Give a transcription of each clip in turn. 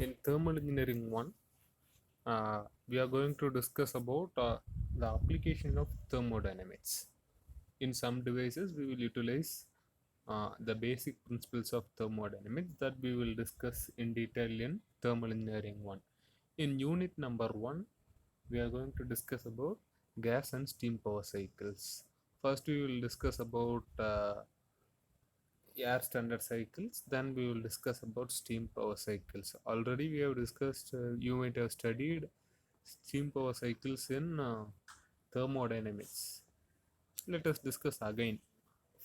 In thermal engineering 1, we are going to discuss about the application of thermodynamics. In some devices we will utilize the basic principles of thermodynamics that we will discuss in detail in thermal engineering 1. In unit number 1, we are going to discuss about gas and steam power cycles. First we will discuss about air standard cycles, then we will discuss about steam power cycles. Already we have discussed, you might have studied steam power cycles in thermodynamics. Let us discuss again.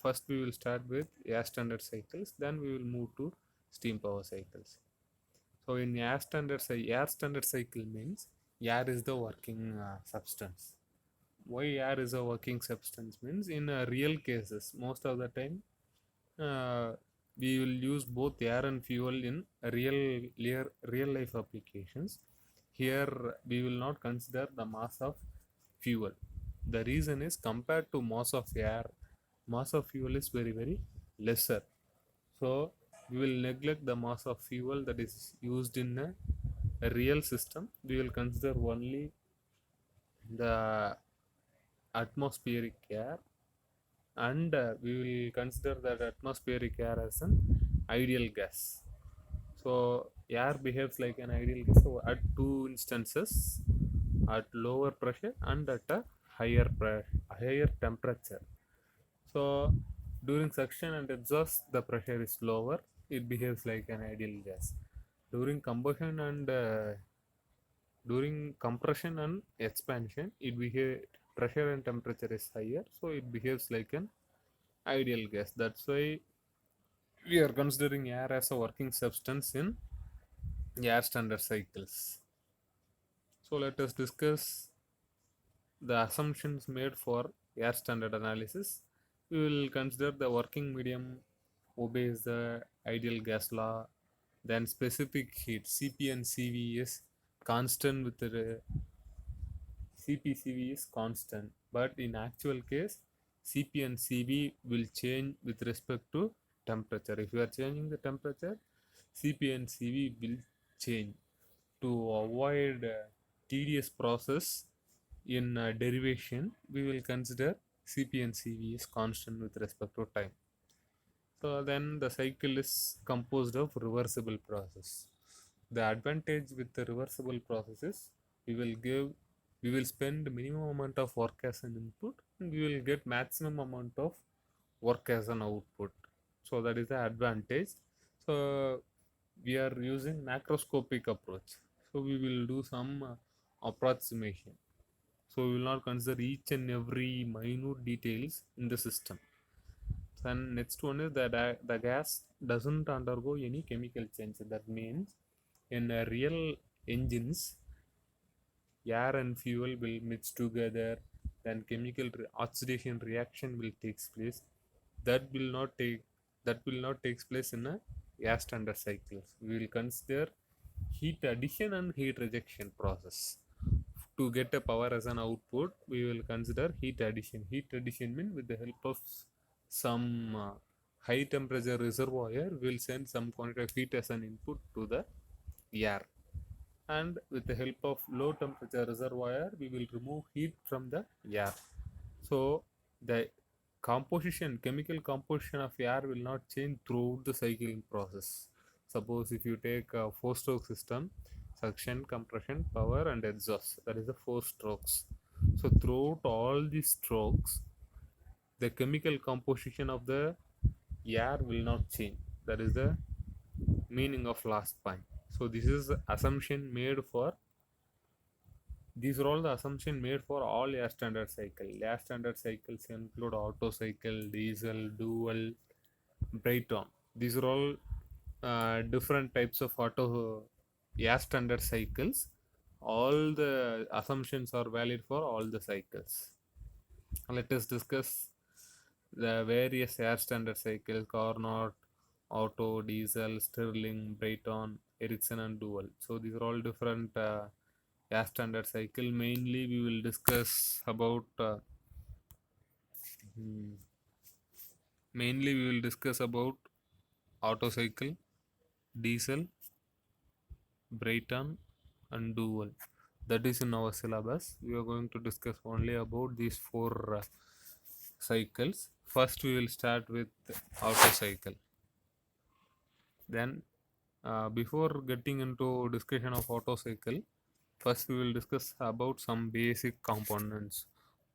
First we will start with air standard cycles, then we will move to steam power cycles. So in air standard cycle means air is the working substance. Why air is a working substance means in real cases most of the time uh, we will use both air and fuel in real life applications. Here we will not consider the mass of fuel. The reason is compared to mass of air, mass of fuel is very lesser. So we will neglect the mass of fuel that is used in a real system. We will consider only the atmospheric air, and we will consider that atmospheric air as an ideal gas. So air behaves like an ideal gas at two instances, at lower pressure and at a higher temperature. So during suction and exhaust, the pressure is lower. It behaves like an ideal gas. During combustion and during compression and expansion, pressure and temperature is higher, so it behaves like an ideal gas. That's why we are considering air as a working substance in air standard cycles. So let us discuss the assumptions made for air standard analysis. We will consider the working medium obeys the ideal gas law, then specific heat Cp and Cv is constant with the CPCV is constant, but in actual case Cp and Cv will change with respect to temperature. If you are changing the temperature, Cp and Cv will change. To avoid tedious process in derivation, we will consider Cp and Cv is constant with respect to time. So then the cycle is composed of reversible process. The advantage with the reversible process is we will spend minimum amount of work as an input and we will get maximum amount of work as an output. So that is the advantage. So we are using macroscopic approach. So we will do some approximation. So we will not consider each and every minute details in the system. Then next one is that the gas doesn't undergo any chemical change. That means in real engines, air and fuel will mix together. Then oxidation reaction will take place. That will not take that will not take place in a air standard cycles. We will consider heat addition and heat rejection process. To get a power as an output, we will consider heat addition. Heat addition means with the help of some high temperature reservoir, we will send some quantity of heat as an input to the air, and with the help of low temperature reservoir we will remove heat from the air. So the chemical composition of air will not change throughout the cycling process. Suppose if you take a four stroke system, suction, compression, power and exhaust, that is the four strokes. So throughout all these strokes, the chemical composition of the air will not change. That is the meaning of last point. So this is assumption made for these are all the assumption made for all air standard cycle. Air standard cycles include Otto cycle, diesel, dual, Brayton. These are all different types of auto air standard cycles. All the assumptions are valid for all the cycles. Let us discuss the various air standard cycles: Carnot, Otto, Diesel, Stirling, Brayton, Ericsson and Dual. So these are all different air standard cycle. Mainly we will discuss about hmm, mainly we will discuss about Otto cycle, Diesel, Brayton and Duval. That is in our syllabus. We are going to discuss only about these four cycles. First, we will start with Otto cycle. Then, before getting into discussion of Otto cycle, first we will discuss about some basic components.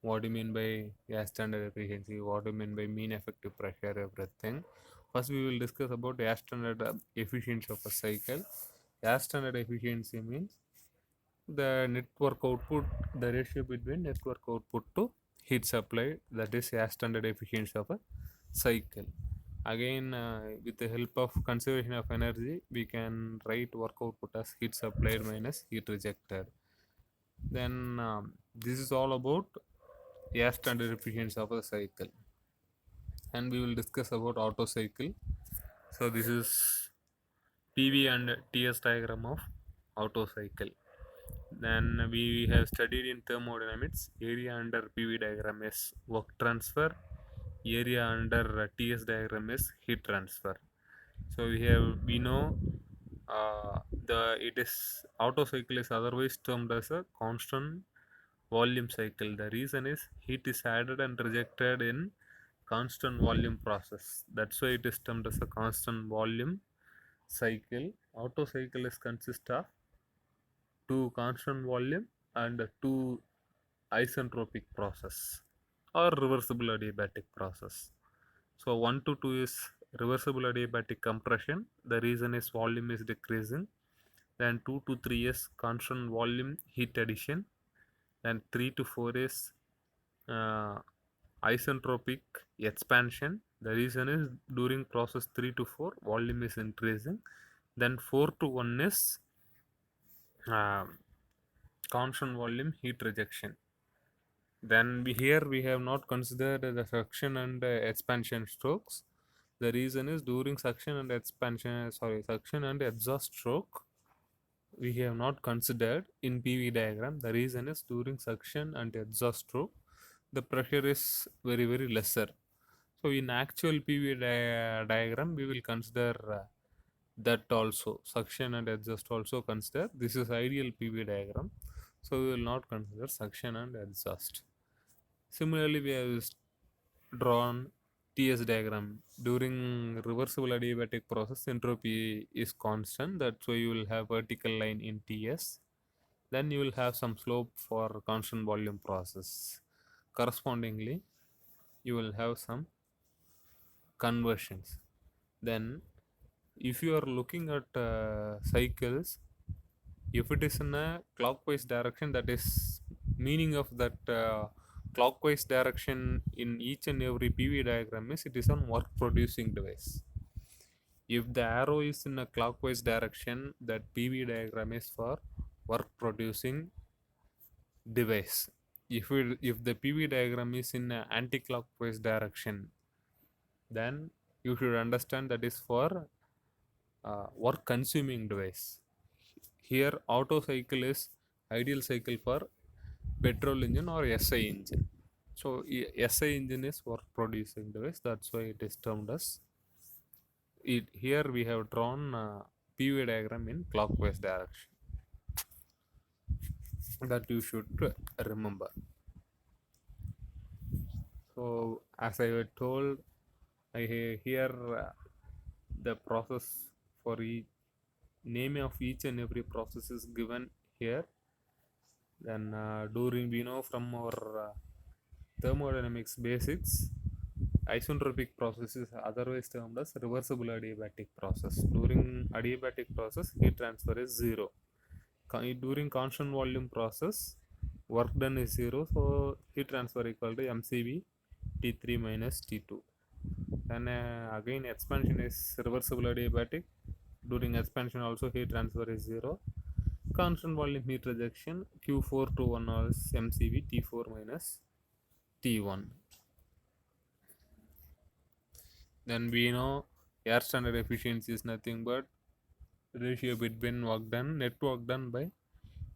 What do you mean by gas standard efficiency? What do you mean by mean effective pressure? Everything. First, we will discuss about gas standard efficiency of a cycle. Gas standard efficiency means the network output, the ratio between network output to heat supply, that is gas standard efficiency of a cycle. Again, with the help of conservation of energy, we can write work output as heat supplied minus heat rejected. Then this is all about gas standard efficiency of a cycle, and we will discuss about Otto cycle. So this is PV and TS diagram of Otto cycle. Then we have studied in thermodynamics, area under PV diagram is work transfer, area under TS diagram is heat transfer. So we know the it is Otto cycle is otherwise termed as a constant volume cycle. The reason is heat is added and rejected in constant volume process. That's why it is termed as a constant volume cycle. Otto cycle is consist of two constant volume and two isentropic process or reversible adiabatic process. So 1 to 2 is reversible adiabatic compression. The reason is volume is decreasing. Then 2 to 3 is constant volume heat addition. Then 3 to 4 is uh, isentropic expansion. The reason is during process 3 to 4 volume is increasing. Then 4 to 1 is uh, constant volume heat rejection. Then here we have not considered the suction and expansion strokes. The reason is during suction and suction and exhaust stroke we have not considered in PV diagram. The reason is during suction and exhaust stroke the pressure is very lesser. So in actual PV diagram we will consider that also, suction and exhaust also consider. This is ideal PV diagram, so we will not consider suction and exhaust. Similarly, we have drawn TS diagram. During reversible adiabatic process, entropy is constant. That's why you will have vertical line in TS. Then you will have some slope for constant volume process. Correspondingly, you will have some conversions. Then, if you are looking at cycles, if it is in a clockwise direction, that is meaning of that clockwise direction in each and every PV diagram is it is on work producing device. If the arrow is in a clockwise direction, that PV diagram is for work producing device. If the PV diagram is in an anti-clockwise direction, then you should understand that is for work consuming device. Here Otto cycle is ideal cycle for petrol engine or SI engine. So SI engine is work producing device, that's why it is termed as it. Here we have drawn PV diagram in clockwise direction, that you should remember. So as I told, here the process for each name of each and every process is given here. Then during we know from our thermodynamics basics, isentropic process is otherwise termed as reversible adiabatic process. During adiabatic process, heat transfer is zero. During constant volume process, work done is zero, so heat transfer equal to mcv T3 minus T2. Then again expansion is reversible adiabatic. During expansion also heat transfer is zero. Constant volume heat rejection Q4 to 1 is mcv T4 minus T1. Then we know air standard efficiency is nothing but ratio between work done, net work done by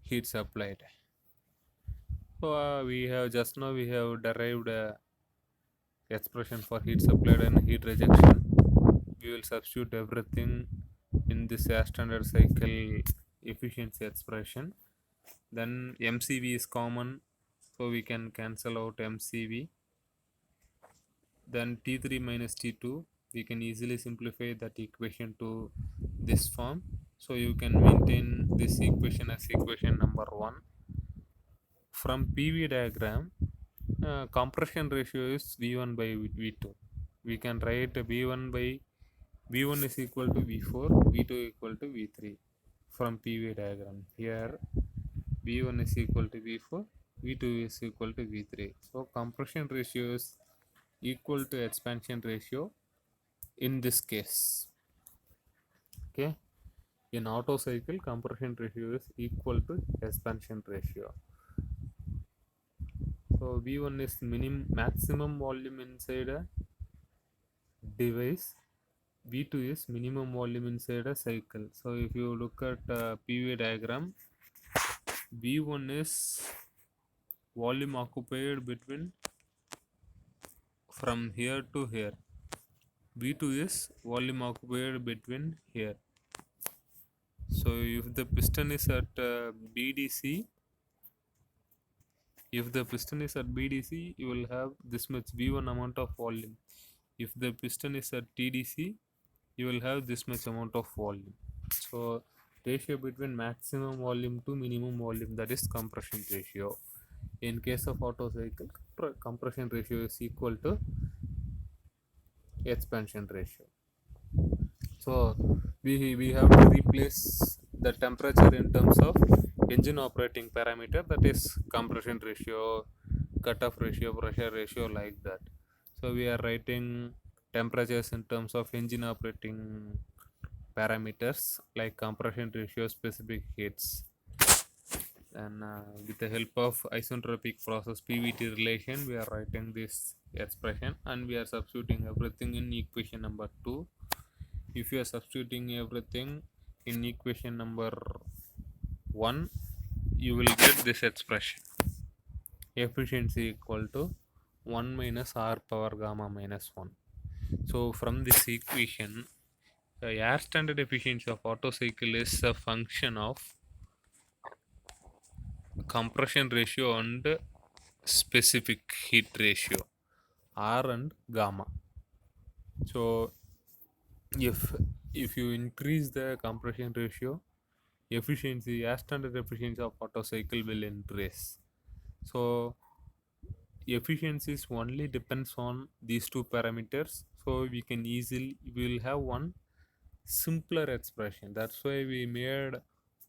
heat supplied. So we have just now we have derived expression for heat supplied and heat rejection. We will substitute everything in this air standard cycle efficiency expression. Then MCV is common, so we can cancel out MCV. Then T3 minus T2, we can easily simplify that equation to this form. So you can maintain this equation as equation number 1. From PV diagram, compression ratio is V1 by V2. We can write V1 is equal to V4, V2 equal to V3 from PV diagram. Here V1 is equal to V4, V2 is equal to V3. So compression ratio is equal to expansion ratio in this case. Okay, in Otto cycle, compression ratio is equal to expansion ratio. So V1 is maximum volume inside a device, V2 is minimum volume inside a cycle. So if you look at PV diagram, V1 is volume occupied between from here to here. V2 is volume occupied between here. So if the piston is at BDC, you will have this much V1 amount of volume. If the piston is at TDC, you will have this much amount of volume. So ratio between maximum volume to minimum volume, that is compression ratio. In case of Otto cycle, compression ratio is equal to expansion ratio. So we have to replace the temperature in terms of engine operating parameter, that is compression ratio, cutoff ratio, pressure ratio, like that. So we are writing temperatures in terms of engine operating parameters like compression ratio, specific heats. And with the help of isentropic process PVT relation, we are writing this expression and we are substituting everything in equation number 2. If you are substituting everything in equation number 1, you will get this expression: efficiency equal to 1 minus R power gamma minus 1. So from this equation, the air standard efficiency of Otto cycle is a function of compression ratio and specific heat ratio, R and gamma. So if you increase the compression ratio, efficiency, air standard efficiency of Otto cycle will increase. So efficiencies only depends on these two parameters. So we will have one simpler expression. That's why we made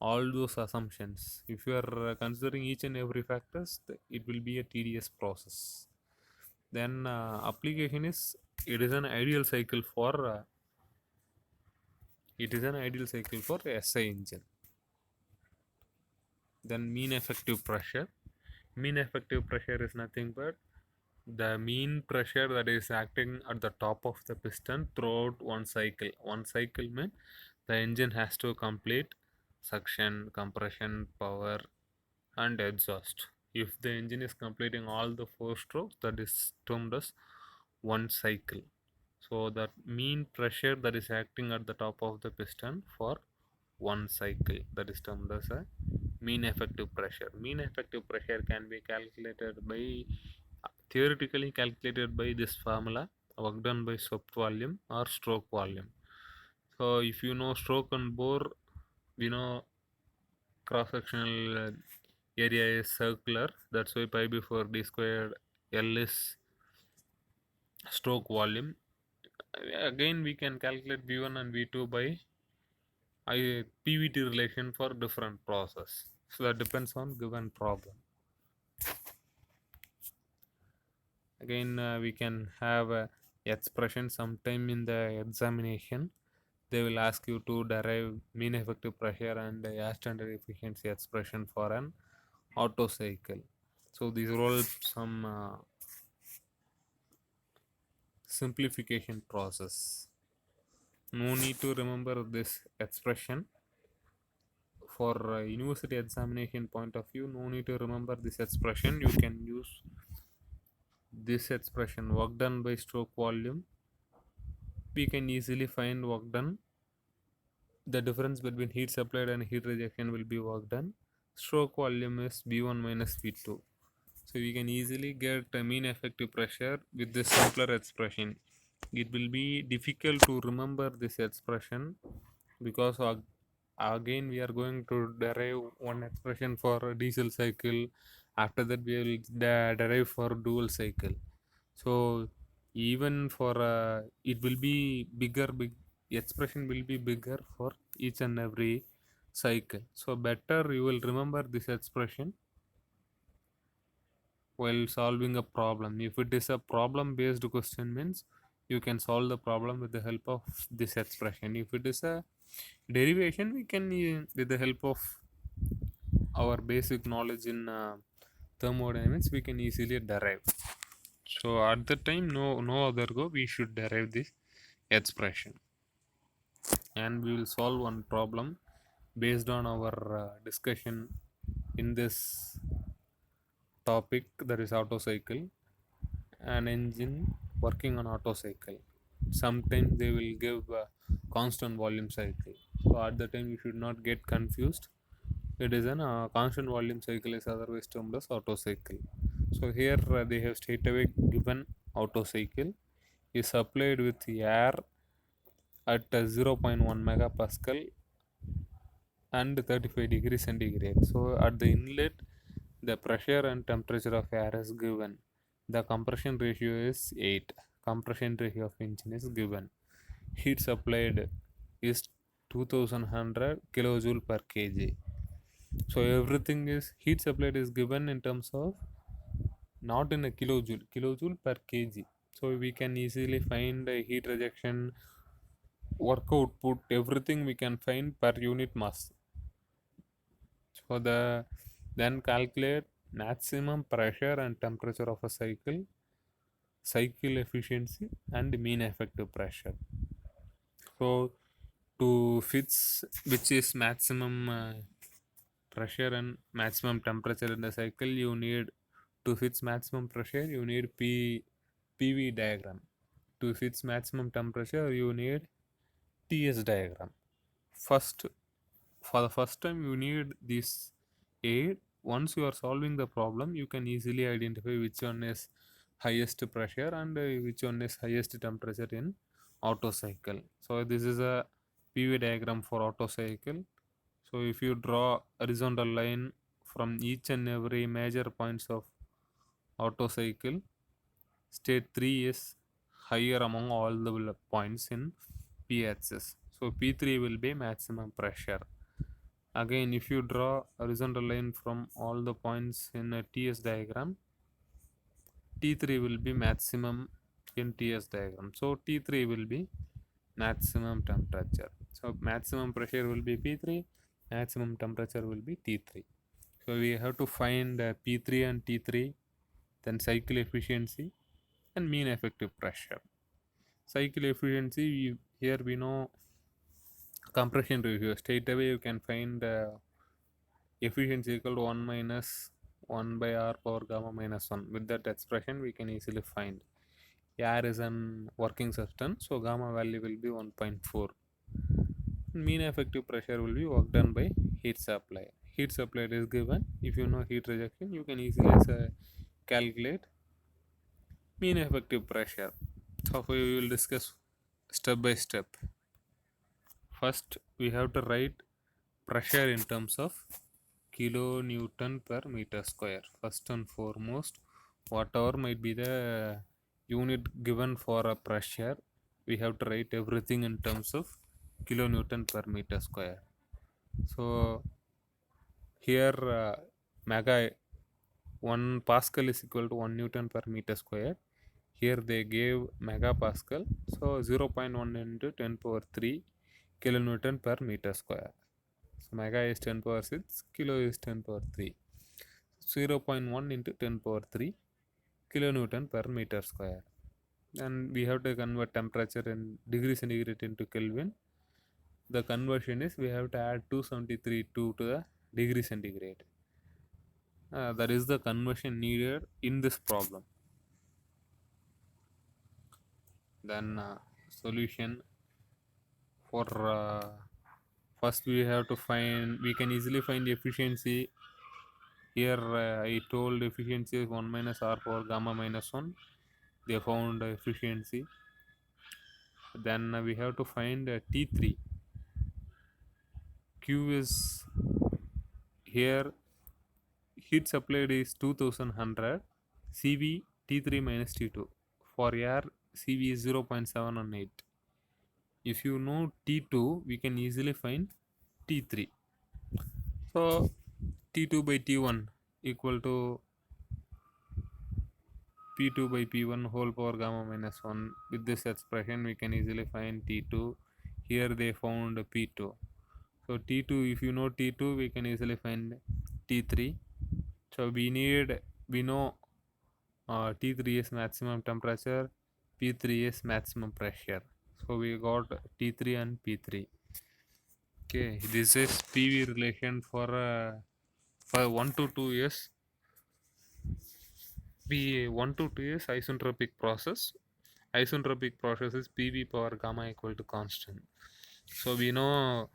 all those assumptions. If you are considering each and every factors, it will be a tedious process. Then application is, it is an ideal cycle for SI engine. Then mean effective pressure is nothing but the mean pressure that is acting at the top of the piston throughout one cycle. One cycle means the engine has to complete suction, compression, power and exhaust. If the engine is completing all the 4 strokes, that is termed as one cycle. So that mean pressure that is acting at the top of the piston for one cycle, that is termed as a mean effective pressure. Mean effective pressure can be theoretically calculated by this formula, work done by swept volume or stroke volume. So if you know stroke and bore, we know cross sectional area is circular, that's why pi before d squared L is stroke volume. Again we can calculate V1 and V2 by PVT relation for different process. So that depends on given problem. Again we can have a expression sometime in the examination. They will ask you to derive mean effective pressure and air standard efficiency expression for an Otto cycle. So these are all some simplification process. No need to remember this expression. For university examination point of view, no need to remember this expression. You can use this expression, work done by stroke volume. We can easily find work done the difference between heat supplied and heat rejection will be work done. Stroke volume is V1 minus V2. So we can easily get a mean effective pressure with this simpler expression. It will be difficult to remember this expression because again we are going to derive one expression for a diesel cycle. After that we will derive for dual cycle. So even for it will be big expression will be bigger for each and every cycle. So better you will remember this expression while solving a problem. If it is a problem based question means you can solve the problem with the help of this expression. If it is a derivation, we can with the help of our basic knowledge in thermodynamics we can easily derive. So at the time no other go we should derive this expression, and we will solve one problem based on our discussion in this topic, that is auto cycle. An engine working on auto cycle, sometimes they will give a constant volume cycle. So at the time you should not get confused. It is an constant volume cycle is otherwise termed as auto cycle. So here they have straight away given auto cycle is supplied with air at 0.1 megapascal and 35 degrees centigrade. So at the inlet, the pressure and temperature of air is given. The compression ratio is 8. Compression ratio of engine is given. Heat supplied is 2100 kilojoule per kg. So everything is heat supplied is given in terms of not in a kilojoule per kg. So we can easily find a heat rejection, work output, everything we can find per unit mass. So then calculate maximum pressure and temperature of a cycle efficiency and mean effective pressure. So to fix which is maximum pressure and maximum temperature in the cycle, you need to fix maximum pressure you need PV diagram. To fix maximum temperature you need TS diagram. First, for the first time you need this aid. Once you are solving the problem you can easily identify which one is highest pressure and which one is highest temperature in auto cycle. So this is a PV diagram for auto cycle. So if you draw horizontal line from each and every major points of auto cycle, state 3 is higher among all the points in P axis. So P3 will be maximum pressure. Again, if you draw a horizontal line from all the points in a TS diagram, T3 will be maximum in TS diagram. So T3 will be maximum temperature. So maximum pressure will be P3, maximum temperature will be T3. So we have to find P3 and T3, then cycle efficiency and mean effective pressure. Cycle efficiency, here we know compression ratio. Straight away you can find efficiency equal to 1 minus 1 by r power gamma minus 1. With that expression we can easily find air is an working substance, so gamma value will be 1.4. Mean effective pressure will be work done by heat supply. Heat supplied is given. If you know heat rejection you can easily calculate mean effective pressure. So we will discuss step by step. First we have to write pressure in terms of kilonewton per meter square. First and foremost, whatever might be the unit given for a pressure, we have to write everything in terms of kilonewton per meter square. So here mega 1 pascal is equal to 1 newton per meter square. Here they gave megapascal, so 0.1 into 10 power 3 kilonewton per meter square. So mega is 10 power 6, kilo is 10 power 3. 0.1 into 10 power 3 kilonewton per meter square. And we have to convert temperature in degree centigrade into Kelvin. The conversion is we have to add 273 to the degree centigrade. That is the conversion needed in this problem. Then solution for first we have to find, we can easily find efficiency. Here I told efficiency is 1 minus r power gamma minus 1. They found efficiency. Then we have to find T3. Q is here, heat supplied is 2100. CV T3 minus T2. For air, CV is 0.718. If you know T2, we can easily find T3. So T2 by T1 equal to P2 by P1 whole power gamma minus 1. With this expression, we can easily find T2. Here they found P2. So T2, if you know T2, we can easily find T3. So we know T3 is maximum temperature, P3 is maximum pressure. So we got T3 and P3. Okay, this is PV relation for 1 to 2 years. P 1 to 2 years isentropic process. Isentropic process is PV power gamma equal to constant. So we know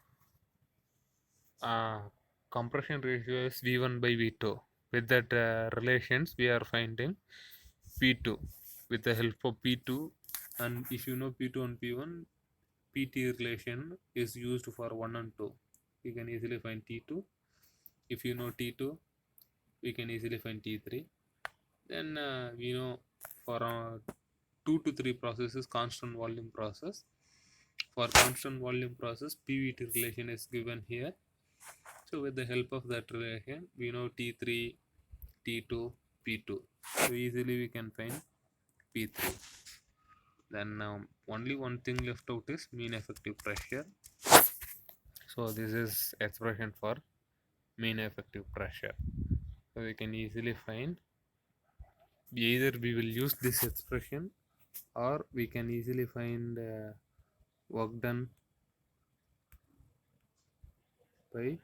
compression ratio is V1 by V2. With that relations, we are finding P2 with the help of P2. And if you know P2 and P1, PT relation is used for 1 and 2. You can easily find T2. If you know T2, we can easily find T3. Then we know for 2 to 3 processes, constant volume process. For constant volume process, PVT relation is given here. So with the help of that relation, we know T3, T2, P2. So easily we can find P3. Then only one thing left out is mean effective pressure. So this is expression for mean effective pressure. So we can easily find, either we will use this expression or we can easily find work done by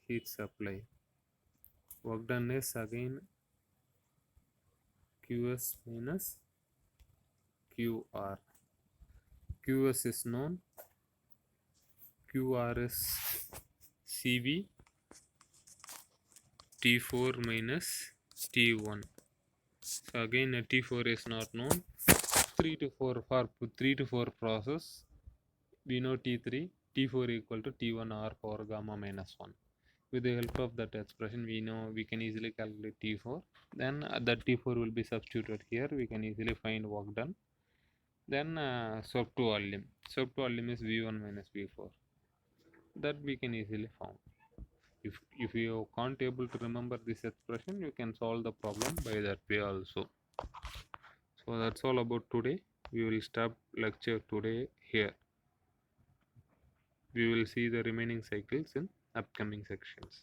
heat supply. Work done is again Qs minus Qr. Qs is known, Qr is Cv T4 minus T1. So again T4 is not known. 3 to 4 for 3 to 4 process, we know T3, T4 equal to T1 r power gamma minus 1. With the help of that expression, we know we can easily calculate T4. Then that T4 will be substituted here. We can easily find work done. Then swept to volume. Swept to volume is V1 minus V4. That we can easily found. If you can't able to remember this expression, you can solve the problem by that way also. So that's all about today. We will stop lecture today here. We will see the remaining cycles in upcoming sections.